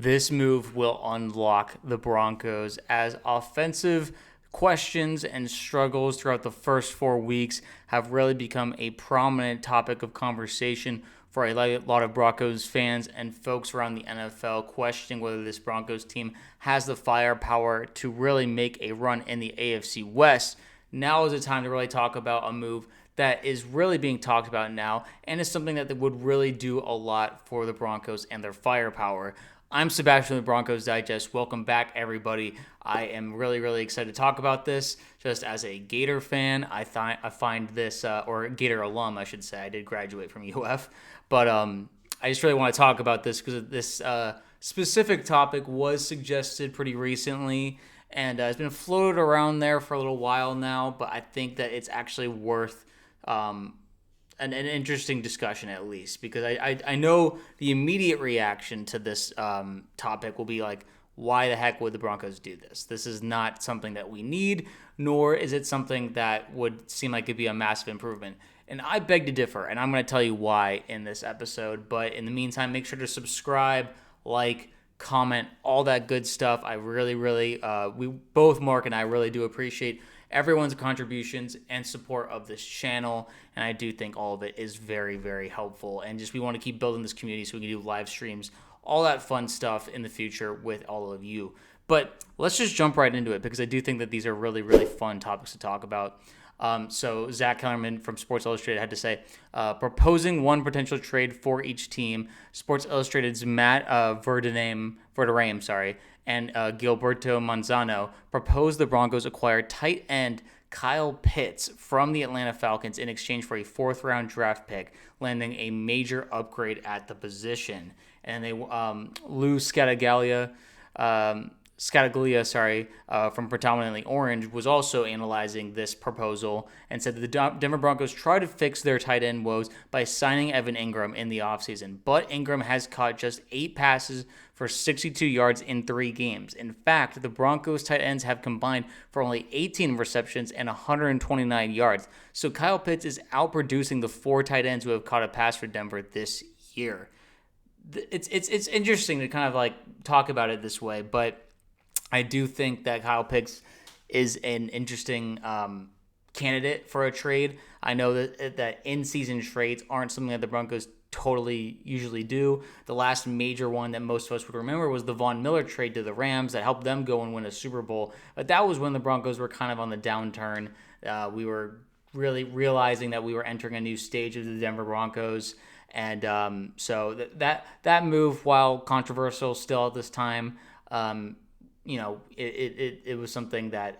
This move will unlock the Broncos as offensive questions and struggles throughout the first 4 weeks have really become a prominent topic of conversation for a lot of Broncos fans and folks around the NFL, questioning whether this Broncos team has the firepower to really make a run in the AFC West. Now is the time to really talk about a move that is really being talked about now and is something that would really do a lot for the Broncos and their firepower. I'm Sebastian with Broncos Digest. Welcome back, everybody. I am really excited to talk about this. Just as a Gator fan, I find this, or Gator alum, I should say. I did graduate from UF. But I just really want to talk about this because this specific topic was suggested pretty recently. And it's been floated around there for a little while now. But I think that it's actually worth an interesting discussion, at least, because I know the immediate reaction to this topic will be like, why the heck would the Broncos do this? This is not something that we need, nor is it something that would seem like it'd be a massive improvement. And I beg to differ, and I'm going to tell you why in this episode. But in the meantime, make sure to subscribe, like, comment, all that good stuff. I really, we both, Mark and I, really do appreciate everyone's contributions and support of this channel, and I do think all of it is very helpful. And just we want to keep building this community so we can do live streams, all that fun stuff in the future with all of you. But let's just jump right into it because I do think that these are really fun topics to talk about. So Zach Kellerman from Sports Illustrated had to say, proposing one potential trade for each team. Sports Illustrated's Matt Verderame, and Gilberto Manzano proposed the Broncos acquire tight end Kyle Pitts from the Atlanta Falcons in exchange for a fourth-round draft pick, landing a major upgrade at the position. And they Lou Scataglia, from Predominantly Orange, was also analyzing this proposal and said that the Denver Broncos tried to fix their tight end woes by signing Evan Ingram in the offseason, but Ingram has caught just 8 passes for 62 yards in 3 games. In fact, the Broncos tight ends have combined for only 18 receptions and 129 yards. So Kyle Pitts is outproducing the 4 tight ends who have caught a pass for Denver this year. It's interesting to kind of like talk about it this way, but I do think that Kyle Pitts is an interesting candidate for a trade. I know that in-season trades aren't something that the Broncos totally usually do. The last major one that most of us would remember was the Von Miller trade to the Rams that helped them go and win a Super Bowl. But that was when the Broncos were kind of on the downturn. We were really realizing that we were entering a new stage of the Denver Broncos. And so that move, while controversial still at this time, it was something that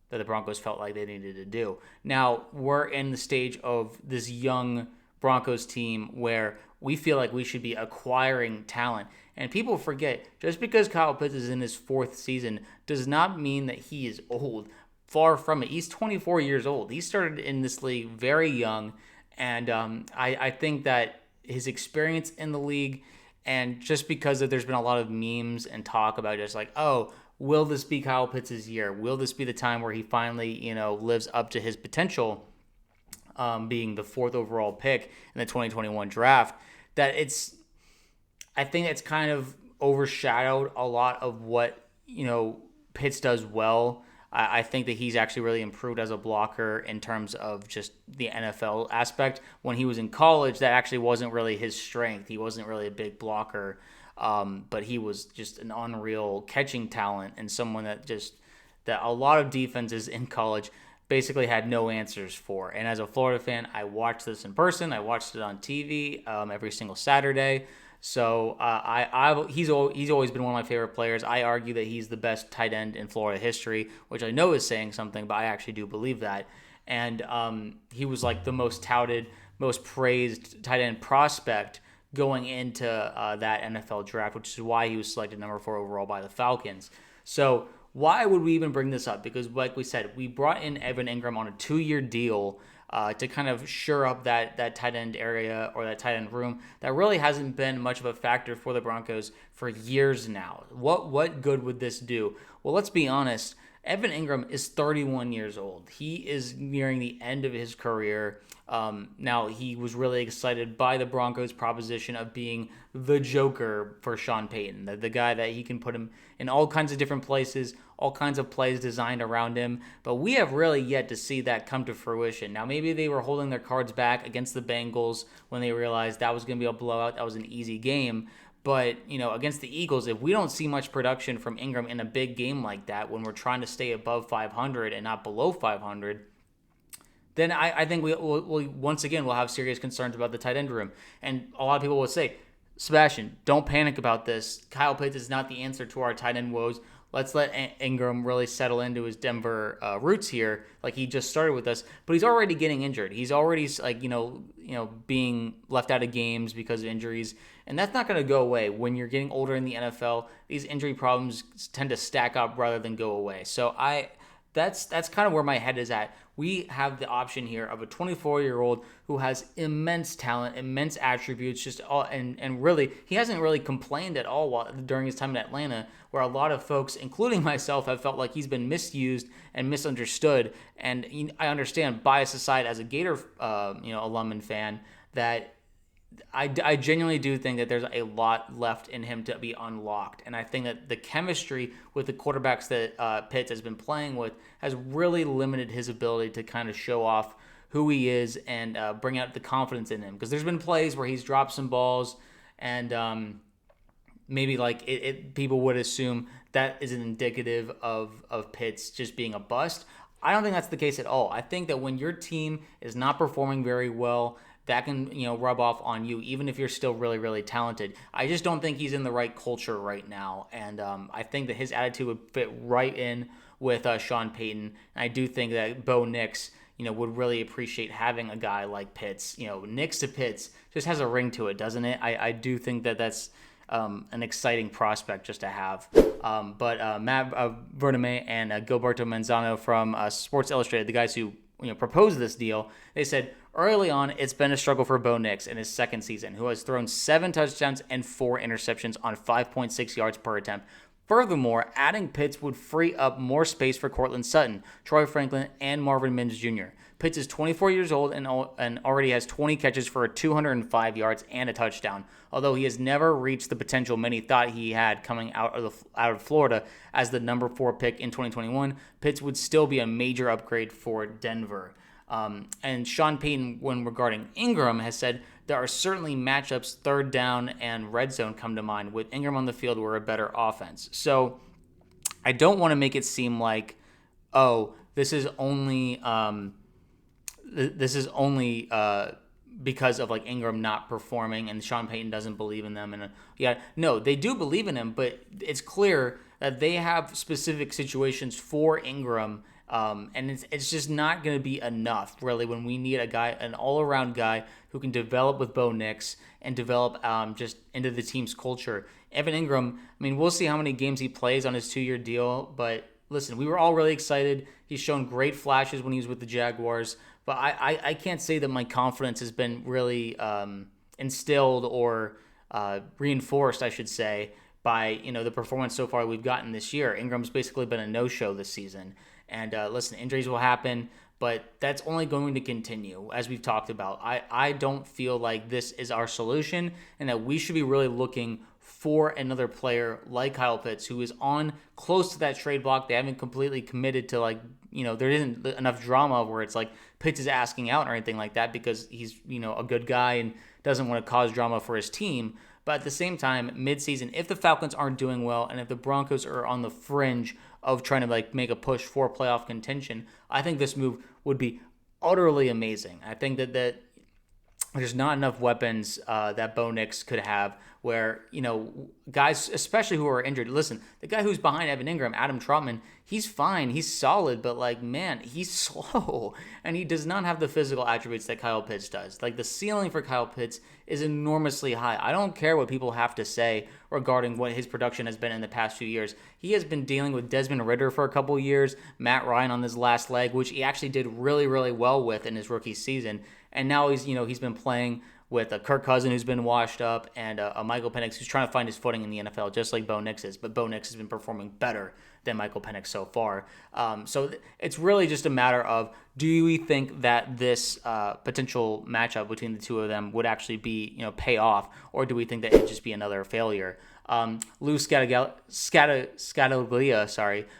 the Broncos felt like they needed to do. Now, we're in the stage of this young Broncos team where we feel like we should be acquiring talent. And people forget, just because Kyle Pitts is in his 4th season does not mean that he is old. Far from it. He's 24 years old. He started in this league very young. And I think that his experience in the league, and just because there's been a lot of memes and talk about just like, oh, will this be Kyle Pitts' year? Will this be the time where he finally, lives up to his potential, being the 4th overall pick in the 2021 draft? I think it's kind of overshadowed a lot of what, Pitts does well. I think that he's actually really improved as a blocker in terms of just the NFL aspect. When he was in college, that actually wasn't really his strength. He wasn't really a big blocker. But he was just an unreal catching talent and someone that a lot of defenses in college basically had no answers for. And as a Florida fan, I watched this in person. I watched it on TV every single Saturday. So he's always been one of my favorite players. I argue that he's the best tight end in Florida history, which I know is saying something, but I actually do believe that. And he was like the most touted, most praised tight end prospect going into that NFL draft, which is why he was selected number 4 overall by the Falcons. So why would we even bring this up? Because like we said, we brought in Evan Ingram on a 2-year deal to kind of shore up that tight end area or that tight end room that really hasn't been much of a factor for the Broncos for years now. What good would this do? Well, let's be honest. Evan Ingram is 31 years old. He is nearing the end of his career. Now, he was really excited by the Broncos' proposition of being the Joker for Sean Payton, the guy that he can put him in all kinds of different places, all kinds of plays designed around him. But we have really yet to see that come to fruition. Now, maybe they were holding their cards back against the Bengals when they realized that was going to be a blowout. That was an easy game. But, against the Eagles, if we don't see much production from Ingram in a big game like that, when we're trying to stay above 500 and not below 500, then I think we'll once again, we'll have serious concerns about the tight end room. And a lot of people will say, Sebastian, don't panic about this. Kyle Pitts is not the answer to our tight end woes. Let's let Ingram really settle into his Denver roots here. Like, he just started with us, but he's already getting injured. He's already being left out of games because of injuries, and that's not going to go away. When you're getting older in the NFL, these injury problems tend to stack up rather than go away. So that's kind of where my head is at. We have the option here of a 24-year-old who has immense talent, immense attributes, and really, he hasn't really complained at all during his time in Atlanta, where a lot of folks, including myself, have felt like he's been misused and misunderstood. And I understand, bias aside, as a Gator, alum and fan, that I genuinely do think that there's a lot left in him to be unlocked. And I think that the chemistry with the quarterbacks that Pitts has been playing with has really limited his ability to kind of show off who he is and bring out the confidence in him. Because there's been plays where he's dropped some balls and maybe people would assume that is indicative of Pitts just being a bust. I don't think that's the case at all. I think that when your team is not performing very well, that can, rub off on you, even if you're still really, really talented. I just don't think he's in the right culture right now. And I think that his attitude would fit right in with Sean Payton. And I do think that Bo Nix, would really appreciate having a guy like Pitts. Nix to Pitts just has a ring to it, doesn't it? I do think that that's an exciting prospect just to have. But Matt Verdeman and Gilberto Manzano from Sports Illustrated, the guys who proposed this deal, they said, early on, it's been a struggle for Bo Nix in his second season, who has thrown 7 touchdowns and 4 interceptions on 5.6 yards per attempt. Furthermore, adding Pitts would free up more space for Courtland Sutton, Troy Franklin, and Marvin Mims Jr. Pitts is 24 years old and already has 20 catches for 205 yards and a touchdown, although he has never reached the potential many thought he had coming out of Florida as the number 4 pick in 2021. Pitts would still be a major upgrade for Denver. And Sean Payton, when regarding Ingram, has said there are certainly matchups, third down and red zone come to mind. With Ingram on the field, we're a better offense. So I don't want to make it seem like, this is only because of Ingram not performing and Sean Payton doesn't believe in them. And no, they do believe in him, but it's clear that they have specific situations for Ingram. And it's just not going to be enough, really, when we need an all-around guy who can develop with Bo Nix and develop just into the team's culture. Evan Ingram, we'll see how many games he plays on his 2-year deal, but listen, we were all really excited. He's shown great flashes when he was with the Jaguars, but I can't say that my confidence has been really instilled or reinforced, I should say, by the performance so far we've gotten this year. Ingram's basically been a no-show this season. And listen, injuries will happen, but that's only going to continue, as we've talked about. I don't feel like this is our solution and that we should be really looking for another player like Kyle Pitts, who is on close to that trade block. They haven't completely committed to there isn't enough drama where it's Pitts is asking out or anything like that because he's, a good guy and doesn't want to cause drama for his team. But at the same time, midseason, if the Falcons aren't doing well and if the Broncos are on the fringe of trying to make a push for playoff contention, I think this move would be utterly amazing. I think that there's not enough weapons that Bo Nix could have where, guys, especially who are injured. Listen, the guy who's behind Evan Ingram, Adam Trautman, he's fine. He's solid, but man, he's slow. And he does not have the physical attributes that Kyle Pitts does. The ceiling for Kyle Pitts is enormously high. I don't care what people have to say regarding what his production has been in the past few years. He has been dealing with Desmond Ridder for a couple years, Matt Ryan on his last leg, which he actually did really, really well with in his rookie season. And now he's been playing with a Kirk Cousin who's been washed up and a Michael Penix who's trying to find his footing in the NFL, just like Bo Nix is. But Bo Nix has been performing better than Michael Penix so far. So it's really just a matter of, do we think that this potential matchup between the two of them would actually be, pay off, or do we think that it'd just be another failure? Lou Scataglia,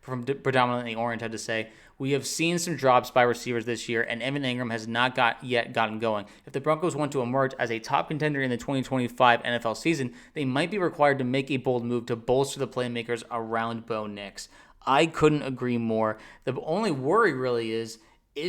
from Predominantly Orange had to say, we have seen some drops by receivers this year, and Evan Ingram has not yet gotten going. If the Broncos want to emerge as a top contender in the 2025 NFL season, they might be required to make a bold move to bolster the playmakers around Bo Nix. I couldn't agree more. The only worry really is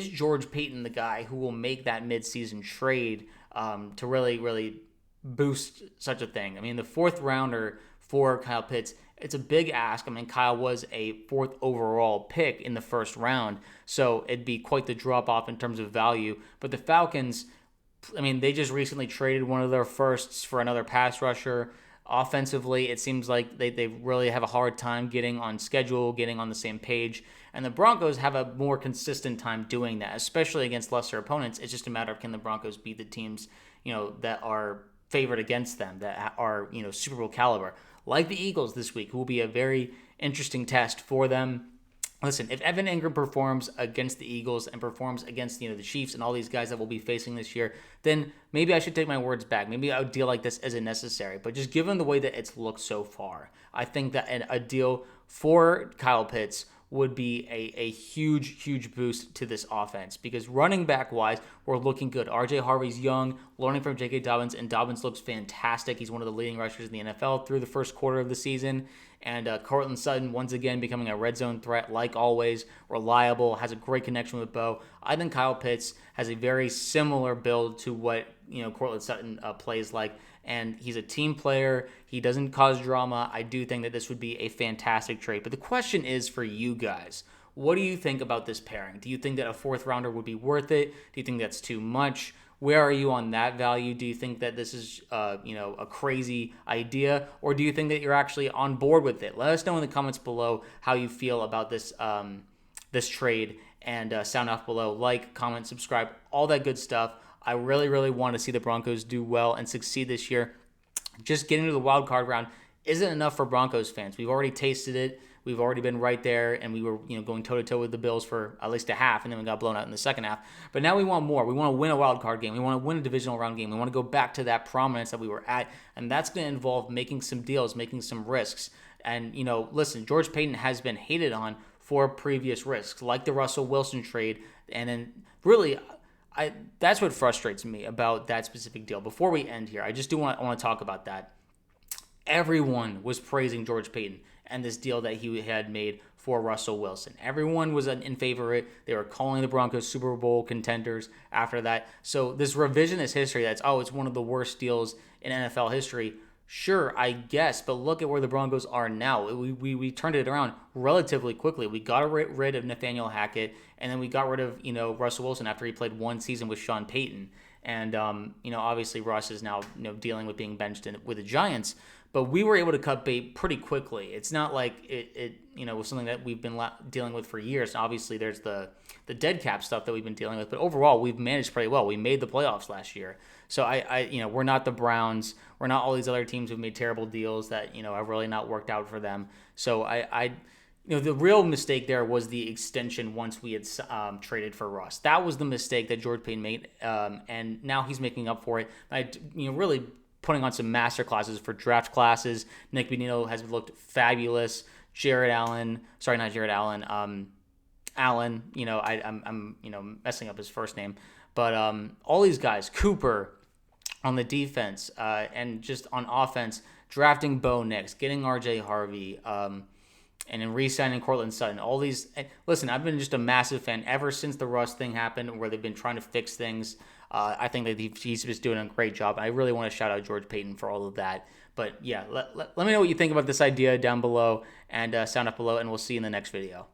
George Payton the guy who will make that midseason trade to really, really boost such a thing? I mean, the fourth rounder for Kyle Pitts, it's a big ask. I mean, Kyle was a fourth overall pick in the first round, so it'd be quite the drop-off in terms of value. But the Falcons, I mean, they just recently traded one of their firsts for another pass rusher. Offensively, it seems like they really have a hard time getting on schedule, getting on the same page. And the Broncos have a more consistent time doing that, especially against lesser opponents. It's just a matter of, can the Broncos beat the teams, that are favored against them, that are, Super Bowl caliber, like the Eagles this week, who will be a very interesting test for them. Listen, if Evan Ingram performs against the Eagles and performs against, the Chiefs and all these guys that we'll be facing this year, then maybe I should take my words back. Maybe a deal like this isn't necessary. But just given the way that it's looked so far, I think that a deal for Kyle Pitts would be a huge, huge boost to this offense, because running back-wise, we're looking good. RJ Harvery's young, learning from J.K. Dobbins, and Dobbins looks fantastic. He's one of the leading rushers in the NFL through the first quarter of the season. And Courtland Sutton, once again, becoming a red zone threat, like always, reliable, has a great connection with Bo. I think Kyle Pitts has a very similar build to what Courtland Sutton plays like, and he's a team player. He doesn't cause drama. I do think that this would be a fantastic trade. But the question is for you guys, what do you think about this pairing? Do you think that a fourth rounder would be worth it? Do you think that's too much? Where are you on that value? Do you think that this is, a crazy idea, or do you think that you're actually on board with it? Let us know in the comments below how you feel about this this trade, and sound off below. Like, comment, subscribe, all that good stuff. I really, really want to see the Broncos do well and succeed this year. Just getting to the wild card round isn't enough for Broncos fans. We've already tasted it. We've already been right there, and we were going toe-to-toe with the Bills for at least a half, and then we got blown out in the second half. But now we want more. We want to win a wild card game. We want to win a divisional round game. We want to go back to that prominence that we were at, and that's going to involve making some deals, making some risks. And, listen, George Payton has been hated on for previous risks, like the Russell Wilson trade, and then really that's what frustrates me about that specific deal. Before we end here, I just want to talk about that. Everyone was praising George Payton and this deal that he had made for Russell Wilson. Everyone was in favor of it. They were calling the Broncos Super Bowl contenders after that. So this revisionist history that's, it's one of the worst deals in NFL history. Sure, I guess, but look at where the Broncos are now. We turned it around relatively quickly. We got rid of Nathaniel Hackett, and then we got rid of Russell Wilson after he played one season with Sean Payton. And obviously Russ is now dealing with being benched with the Giants. But we were able to cut bait pretty quickly. It's not like it was something that we've been dealing with for years. And obviously, there's the dead cap stuff that we've been dealing with. But overall, we've managed pretty well. We made the playoffs last year. So we're not the Browns. We're not all these other teams who've made terrible deals that have really not worked out for them. So the real mistake there was the extension once we had traded for Russ. That was the mistake that George Payton made, and now he's making up for it. Really putting on some master classes for draft classes. Nick Bonino has looked fabulous. Allen. I'm messing up his first name, but all these guys, Cooper on the defense, and just on offense, drafting Bo Nix, getting RJ Harvery, and then re-signing Courtland Sutton. All these. Listen, I've been just a massive fan ever since the Russ thing happened, where they've been trying to fix things. I think that he's just doing a great job. I really want to shout out George Payton for all of that. But yeah, let me know what you think about this idea down below, and sound up below, and we'll see you in the next video.